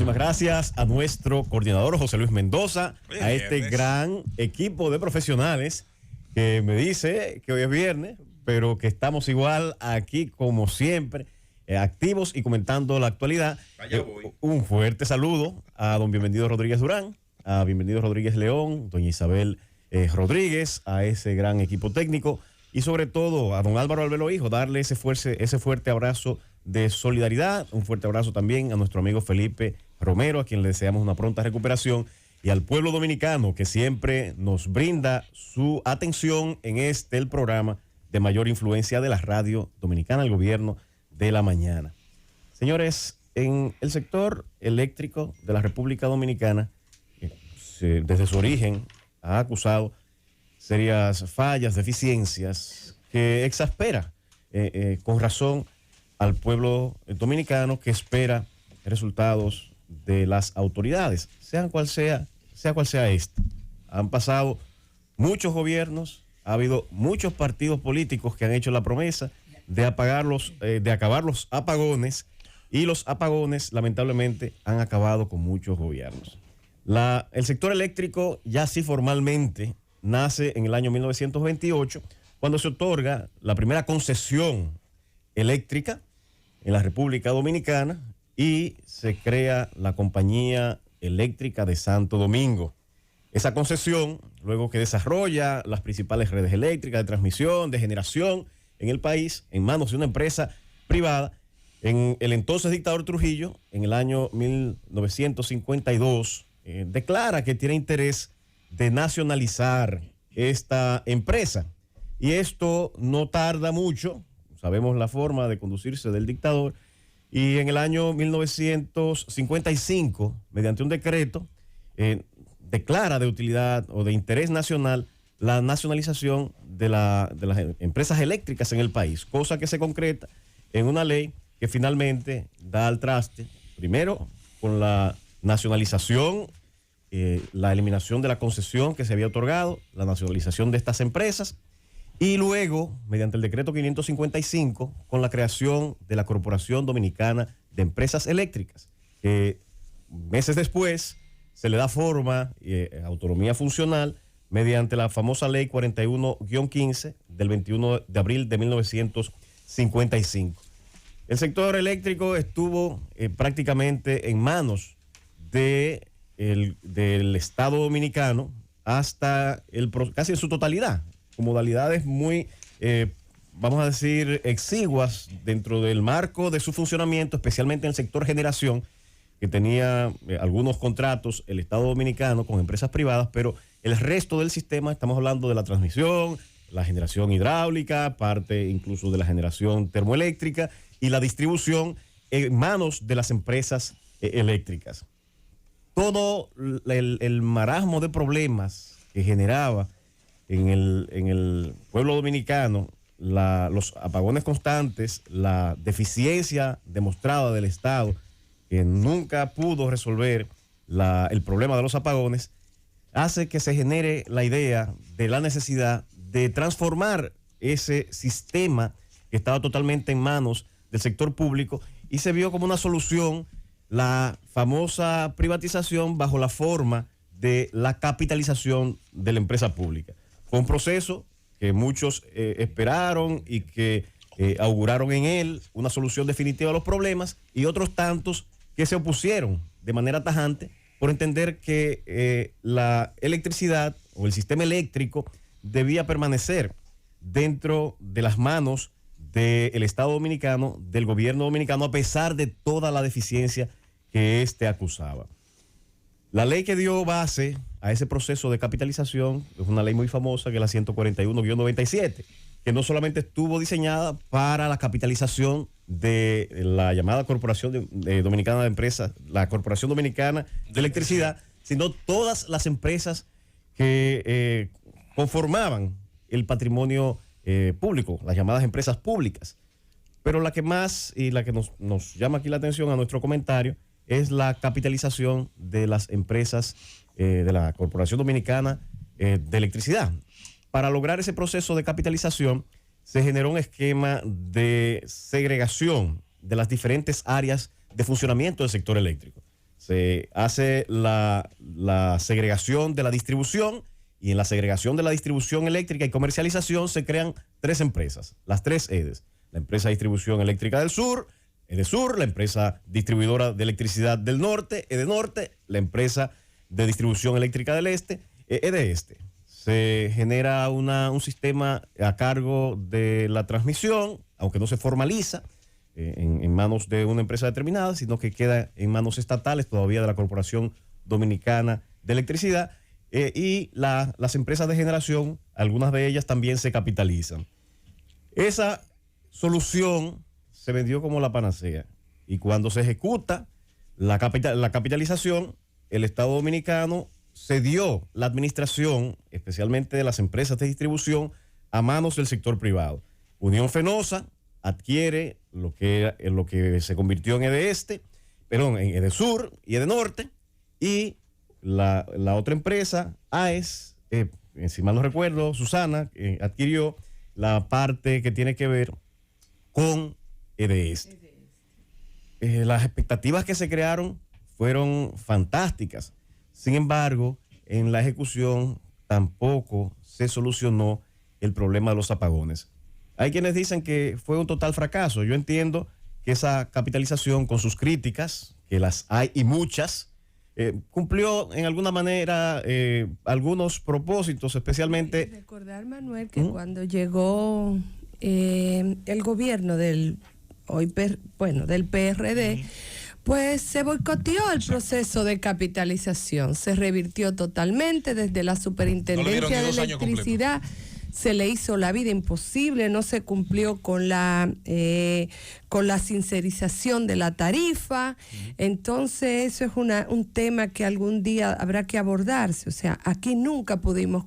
Muchísimas gracias a nuestro coordinador José Luis Mendoza, a este gran equipo de profesionales que me dice que hoy es viernes, pero que estamos igual aquí como siempre, activos y comentando la actualidad. Un fuerte saludo a don Bienvenido Rodríguez Durán, a Bienvenido Rodríguez León, doña Isabel Rodríguez, a ese gran equipo técnico y sobre todo a don Álvaro Albelo Hijo, darle ese fuerte abrazo de solidaridad, un fuerte abrazo también a nuestro amigo Felipe Romero, a quien le deseamos una pronta recuperación, y al pueblo dominicano que siempre nos brinda su atención en el programa de mayor influencia de la radio dominicana, el gobierno de la mañana. Señores, en el sector eléctrico de la República Dominicana, desde su origen ha acusado serias fallas, deficiencias, que exaspera con razón al pueblo dominicano que espera resultados de las autoridades, sea cual sea este. Han pasado muchos gobiernos, ha habido muchos partidos políticos que han hecho la promesa de acabar los apagones, y los apagones lamentablemente han acabado con muchos gobiernos. El sector eléctrico ya sí formalmente nace en el año 1928, cuando se otorga la primera concesión eléctrica en la República Dominicana y se crea la Compañía Eléctrica de Santo Domingo. Esa concesión, luego que desarrolla las principales redes eléctricas de transmisión, de generación en el país, en manos de una empresa privada, en el entonces dictador Trujillo, en el año 1952, declara que tiene interés de nacionalizar esta empresa. Y esto no tarda mucho. Sabemos la forma de conducirse del dictador, y en el año 1955, mediante un decreto, declara de utilidad o de interés nacional la nacionalización de las empresas eléctricas en el país, cosa que se concreta en una ley que finalmente da al traste, primero con la nacionalización, la eliminación de la concesión que se había otorgado, la nacionalización de estas empresas, y luego, mediante el decreto 555, con la creación de la Corporación Dominicana de Empresas Eléctricas. Meses después se le da forma y autonomía funcional mediante la famosa Ley 41-15 del 21 de abril de 1955. El sector eléctrico estuvo prácticamente en manos del Estado Dominicano hasta casi en su totalidad, con modalidades muy, vamos a decir, exiguas dentro del marco de su funcionamiento, especialmente en el sector generación, que tenía algunos contratos el Estado Dominicano con empresas privadas, pero el resto del sistema, estamos hablando de la transmisión, la generación hidráulica, parte incluso de la generación termoeléctrica y la distribución en manos de las empresas eléctricas. Todo el marasmo de problemas que generaba en el pueblo dominicano, los apagones constantes, la deficiencia demostrada del Estado, que nunca pudo resolver el problema de los apagones, hace que se genere la idea de la necesidad de transformar ese sistema que estaba totalmente en manos del sector público, y se vio como una solución la famosa privatización bajo la forma de la capitalización de la empresa pública. Fue un proceso que muchos esperaron y que auguraron en él una solución definitiva a los problemas, y otros tantos que se opusieron de manera tajante por entender que la electricidad o el sistema eléctrico debía permanecer dentro de las manos del Estado Dominicano, del gobierno dominicano, a pesar de toda la deficiencia que éste acusaba. La ley que dio base a ese proceso de capitalización es una ley muy famosa, que es la 141-97, que no solamente estuvo diseñada para la capitalización de la llamada Corporación Dominicana de Empresas, la Corporación Dominicana de Electricidad, sino todas las empresas que conformaban el patrimonio público, las llamadas empresas públicas. Pero la que más y la que nos llama aquí la atención a nuestro comentario es la capitalización de las empresas de la Corporación Dominicana de Electricidad. Para lograr ese proceso de capitalización se generó un esquema de segregación de las diferentes áreas de funcionamiento del sector eléctrico. Se hace la segregación de la distribución, y en la segregación de la distribución eléctrica y comercialización se crean 3 empresas, las 3 EDES. La empresa de distribución eléctrica del sur, EDESUR, la empresa distribuidora de electricidad del norte, EDENORTE, la empresa de distribución eléctrica del este, EDESTE. Se genera un sistema a cargo de la transmisión, aunque no se formaliza en manos de una empresa determinada, sino que queda en manos estatales todavía de la Corporación Dominicana de Electricidad, y las empresas de generación, algunas de ellas también se capitalizan. Esa solución se vendió como la panacea, y cuando se ejecuta la capitalización, el Estado Dominicano cedió la administración, especialmente de las empresas de distribución, a manos del sector privado. Unión Fenosa adquiere lo que se convirtió en en EDESUR y EDENORTE, y la otra empresa, AES, si mal no recuerdo, Susana, adquirió la parte que tiene que ver con EDESTE. Las expectativas que se crearon fueron fantásticas. Sin embargo, en la ejecución tampoco se solucionó el problema de los apagones. Hay quienes dicen que fue un total fracaso. Yo entiendo que esa capitalización, con sus críticas, que las hay y muchas, cumplió en alguna manera algunos propósitos, especialmente... Recordar, Manuel, que cuando llegó el gobierno del PRD, pues se boicoteó el proceso de capitalización, se revirtió totalmente desde la Superintendencia de Electricidad. Se le hizo la vida imposible, no se cumplió con la sincerización de la tarifa. Entonces eso es un tema que algún día habrá que abordarse. O sea, aquí nunca pudimos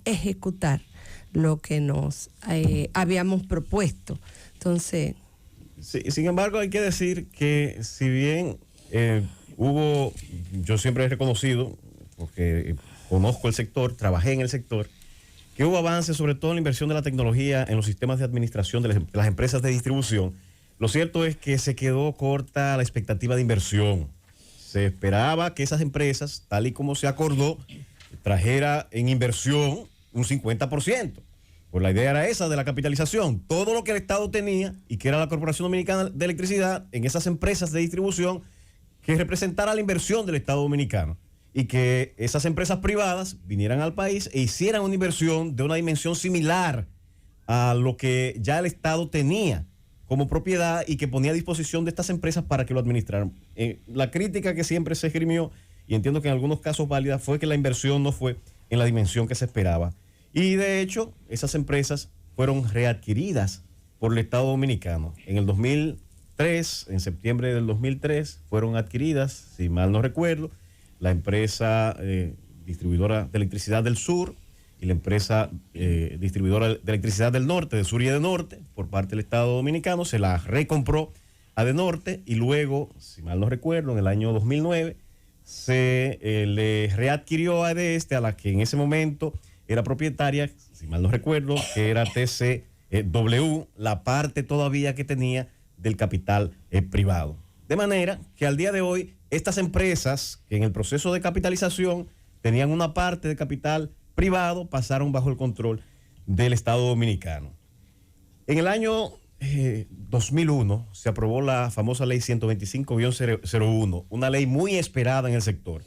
ejecutar lo que nos habíamos propuesto. Entonces... Sí, sin embargo, hay que decir que si bien yo siempre he reconocido, porque conozco el sector, trabajé en el sector, que hubo avances, sobre todo en la inversión de la tecnología en los sistemas de administración de las empresas de distribución. Lo cierto es que se quedó corta la expectativa de inversión. Se esperaba que esas empresas, tal y como se acordó, trajera en inversión un 50%. Pues la idea era esa de la capitalización. Todo lo que el Estado tenía y que era la Corporación Dominicana de Electricidad en esas empresas de distribución, que representara la inversión del Estado Dominicano, y que esas empresas privadas vinieran al país e hicieran una inversión de una dimensión similar a lo que ya el Estado tenía como propiedad y que ponía a disposición de estas empresas para que lo administraran. La crítica que siempre se esgrimió, y entiendo que en algunos casos válida, fue que la inversión no fue en la dimensión que se esperaba. Y de hecho, esas empresas fueron readquiridas por el Estado Dominicano. En el 2003, en septiembre del 2003, fueron adquiridas, si mal no recuerdo, la empresa distribuidora de electricidad del sur y la empresa distribuidora de electricidad del norte, de sur y de norte, por parte del Estado Dominicano. Se la recompró a de norte, y luego, si mal no recuerdo, en el año 2009, se le readquirió a EDESTE, a la que en ese momento era propietaria, si mal no recuerdo, que era TCW, la parte todavía que tenía del capital privado. De manera que al día de hoy, estas empresas que en el proceso de capitalización tenían una parte de capital privado, pasaron bajo el control del Estado Dominicano. En el año 2001 se aprobó la famosa ley 125-01, una ley muy esperada en el sector,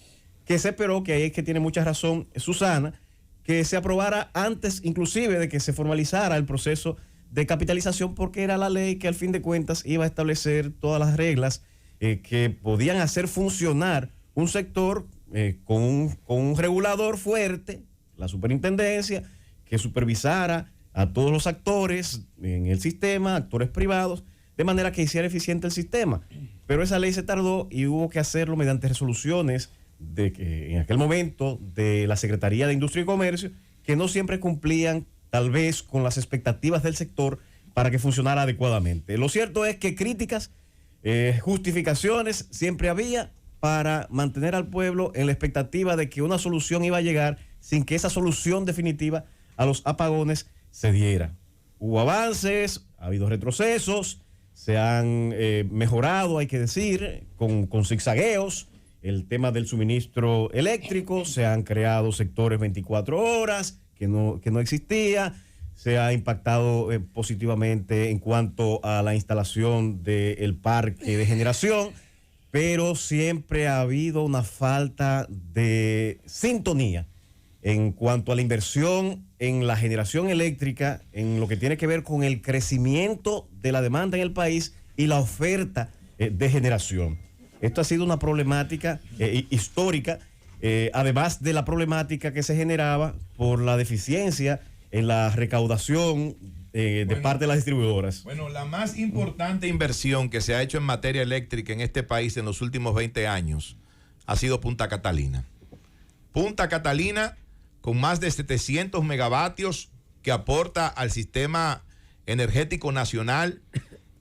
que se esperó, que ahí es que tiene mucha razón Susana, que se aprobara antes inclusive de que se formalizara el proceso de capitalización, porque era la ley que al fin de cuentas iba a establecer todas las reglas que podían hacer funcionar un sector con un regulador fuerte, la superintendencia, que supervisara a todos los actores en el sistema, actores privados, de manera que hiciera eficiente el sistema. Pero esa ley se tardó y hubo que hacerlo mediante resoluciones en aquel momento de la Secretaría de Industria y Comercio, que no siempre cumplían tal vez con las expectativas del sector para que funcionara adecuadamente. Lo cierto es que críticas, justificaciones siempre había para mantener al pueblo en la expectativa de que una solución iba a llegar sin que esa solución definitiva a los apagones se diera. Hubo avances, ha habido retrocesos, se han mejorado, hay que decir, con zigzagueos, el tema del suministro eléctrico, se han creado sectores 24 horas que no existía, se ha impactado positivamente en cuanto a la instalación del parque de generación, pero siempre ha habido una falta de sintonía en cuanto a la inversión en la generación eléctrica, en lo que tiene que ver con el crecimiento de la demanda en el país y la oferta de generación. Esto ha sido una problemática histórica, además de la problemática que se generaba por la deficiencia en la recaudación de parte de las distribuidoras. Bueno, la más importante inversión que se ha hecho en materia eléctrica en este país en los últimos 20 años ha sido Punta Catalina. Punta Catalina, con más de 700 megavatios que aporta al sistema energético nacional,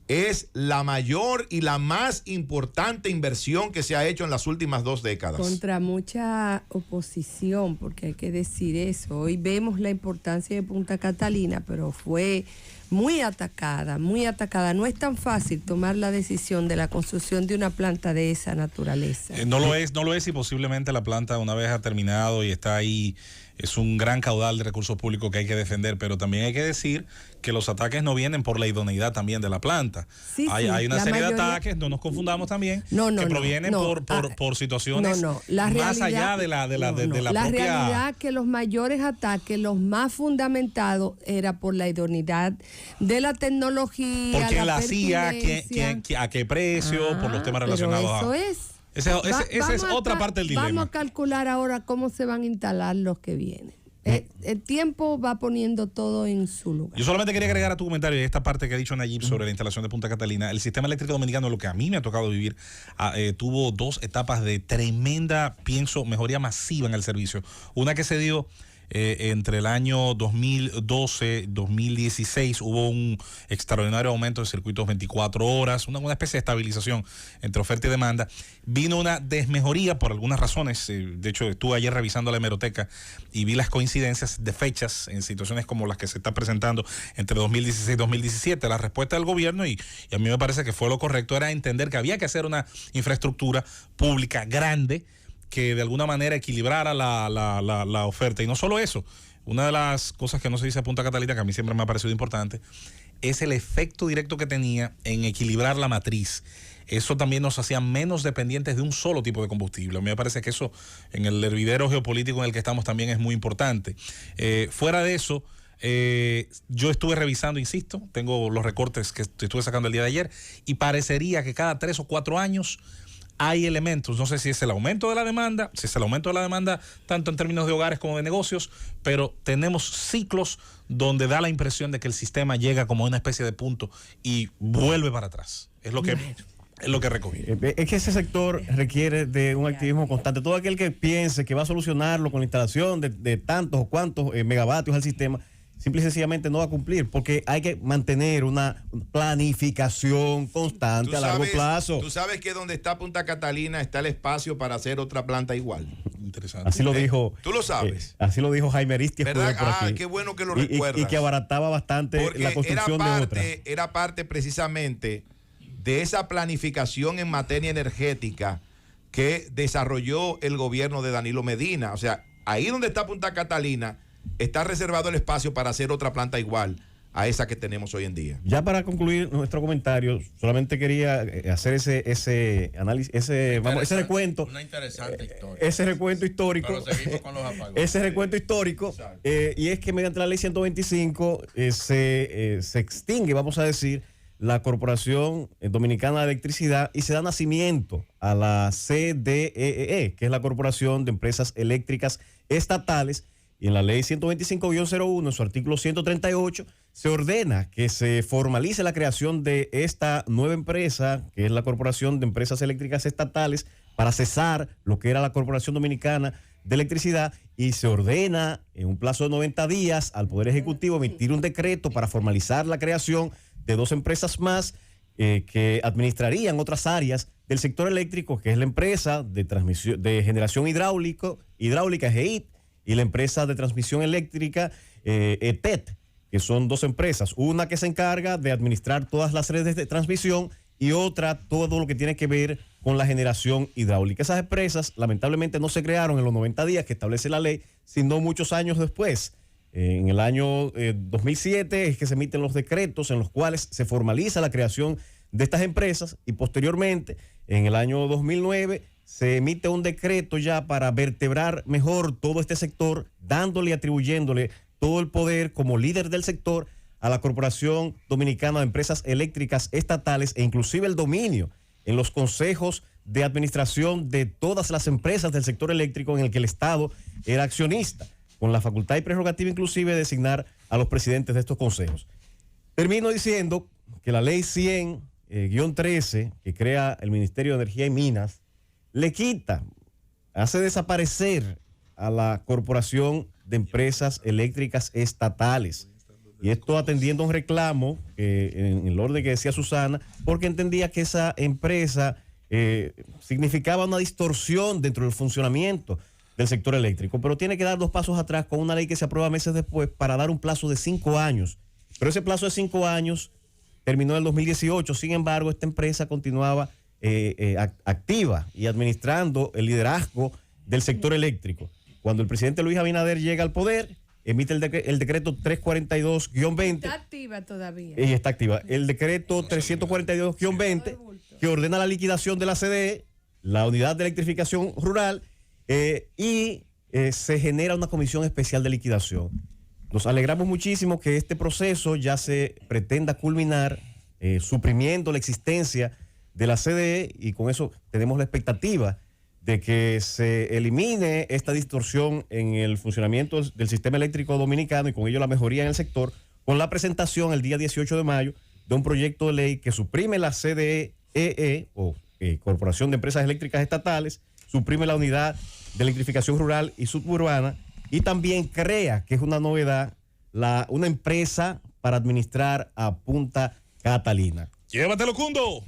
es la mayor y la más importante inversión que se ha hecho en las últimas 2 décadas. Contra mucha oposición, porque hay que decir eso. Hoy vemos la importancia de Punta Catalina, pero fue muy atacada, muy atacada. No es tan fácil tomar la decisión de la construcción de una planta de esa naturaleza. No lo es y posiblemente la planta, una vez ha terminado y está ahí, es un gran caudal de recursos públicos que hay que defender, pero también hay que decir que los ataques no vienen por la idoneidad también de la planta. Sí, hay una serie de ataques, no nos confundamos también, que provienen por situaciones más allá de la propia... La realidad que los mayores ataques, los más fundamentados, era por la idoneidad de la tecnología. Porque la hacía, a qué precio, por los temas relacionados eso a... es. Esa es otra parte del dilema. Vamos a calcular ahora cómo se van a instalar los que vienen. El tiempo va poniendo todo en su lugar. Yo solamente quería agregar a tu comentario esta parte que ha dicho Nayib sobre la instalación de Punta Catalina. El sistema eléctrico dominicano, lo que a mí me ha tocado vivir, tuvo 2 etapas de tremenda, mejoría masiva en el servicio. Una que se dio entre el año 2012-2016, hubo un extraordinario aumento de circuitos 24 horas, una especie de estabilización entre oferta y demanda. Vino una desmejoría por algunas razones. De hecho, estuve ayer revisando la hemeroteca y vi las coincidencias de fechas en situaciones como las que se está presentando entre 2016 y 2017. La respuesta del gobierno, y a mí me parece que fue lo correcto, era entender que había que hacer una infraestructura pública grande que de alguna manera equilibrara la oferta. Y no solo eso, una de las cosas que no se dice a Punta Catalina, que a mí siempre me ha parecido importante, es el efecto directo que tenía en equilibrar la matriz. Eso también nos hacía menos dependientes de un solo tipo de combustible. A mí me parece que eso, en el hervidero geopolítico en el que estamos, también es muy importante. Fuera de eso, yo estuve revisando, insisto, tengo los recortes que estuve sacando el día de ayer, y parecería que cada 3 o 4 años hay elementos, no sé si es el aumento de la demanda, tanto en términos de hogares como de negocios, pero tenemos ciclos donde da la impresión de que el sistema llega como una especie de punto y vuelve para atrás. Es lo que recogí. Es que ese sector requiere de un activismo constante. Todo aquel que piense que va a solucionarlo con la instalación de tantos o cuantos megavatios al sistema, simple y sencillamente no va a cumplir, porque hay que mantener una planificación constante a largo plazo. Tú sabes que donde está Punta Catalina está el espacio para hacer otra planta igual. Interesante. Así lo dijo. Tú lo sabes. Así lo dijo Jaime Aristides. ¿Verdad? Qué bueno que lo recuerdas. Y que abarataba bastante porque la construcción de otra. Era parte precisamente de esa planificación en materia energética que desarrolló el gobierno de Danilo Medina. O sea, ahí donde está Punta Catalina está reservado el espacio para hacer otra planta igual a esa que tenemos hoy en día. Ya para concluir nuestro comentario, solamente quería hacer ese análisis, ese recuento. Una interesante historia. Ese recuento histórico. Pero seguimos con los apagones. Ese recuento histórico. Y es que mediante la ley 125 se extingue, vamos a decir, la Corporación Dominicana de Electricidad y se da nacimiento a la CDEE, que es la Corporación de Empresas Eléctricas Estatales. Y en la ley 125-01, en su artículo 138, se ordena que se formalice la creación de esta nueva empresa, que es la Corporación de Empresas Eléctricas Estatales, para cesar lo que era la Corporación Dominicana de Electricidad, y se ordena en un plazo de 90 días al Poder Ejecutivo emitir un decreto para formalizar la creación de 2 empresas más que administrarían otras áreas del sector eléctrico, que es la empresa de transmisión de generación hidráulica, GEIT, y la empresa de transmisión eléctrica, ETET. que son dos empresas, una que se encarga de administrar todas las redes de transmisión y otra todo lo que tiene que ver con la generación hidráulica. Esas empresas lamentablemente no se crearon en los 90 días que establece la ley, sino muchos años después. En el año 2007 es que se emiten los decretos en los cuales se formaliza la creación de estas empresas y posteriormente, en el año 2009, se emite un decreto ya para vertebrar mejor todo este sector, dándole y atribuyéndole todo el poder como líder del sector a la Corporación Dominicana de Empresas Eléctricas Estatales e inclusive el dominio en los consejos de administración de todas las empresas del sector eléctrico en el que el Estado era accionista, con la facultad y prerrogativa inclusive de designar a los presidentes de estos consejos. Termino diciendo que la ley 100-13, que crea el Ministerio de Energía y Minas, le quita, hace desaparecer a la Corporación de Empresas Eléctricas Estatales. Y esto atendiendo a un reclamo, en el orden que decía Susana, porque entendía que esa empresa significaba una distorsión dentro del funcionamiento del sector eléctrico, pero tiene que dar 2 pasos atrás con una ley que se aprueba meses después para dar un plazo de 5 años. Pero ese plazo de 5 años terminó en el 2018, sin embargo, esta empresa continuaba activa y administrando el liderazgo del sector eléctrico. Cuando el presidente Luis Abinader llega al poder, emite el decreto 342-20. Está activa todavía. Y está activa. El decreto 342-20, que ordena la liquidación de la CDE, la Unidad de Electrificación Rural, y se genera una comisión especial de liquidación. Nos alegramos muchísimo que este proceso ya se pretenda culminar, suprimiendo la existencia de la CDE, y con eso tenemos la expectativa de que se elimine esta distorsión en el funcionamiento del sistema eléctrico dominicano y con ello la mejoría en el sector, con la presentación el día 18 de mayo de un proyecto de ley que suprime la CDE o Corporación de Empresas Eléctricas Estatales, suprime la Unidad de Electrificación Rural y Suburbana y también crea, que es una novedad, una empresa para administrar a Punta Catalina. Llévatelo, Cundo.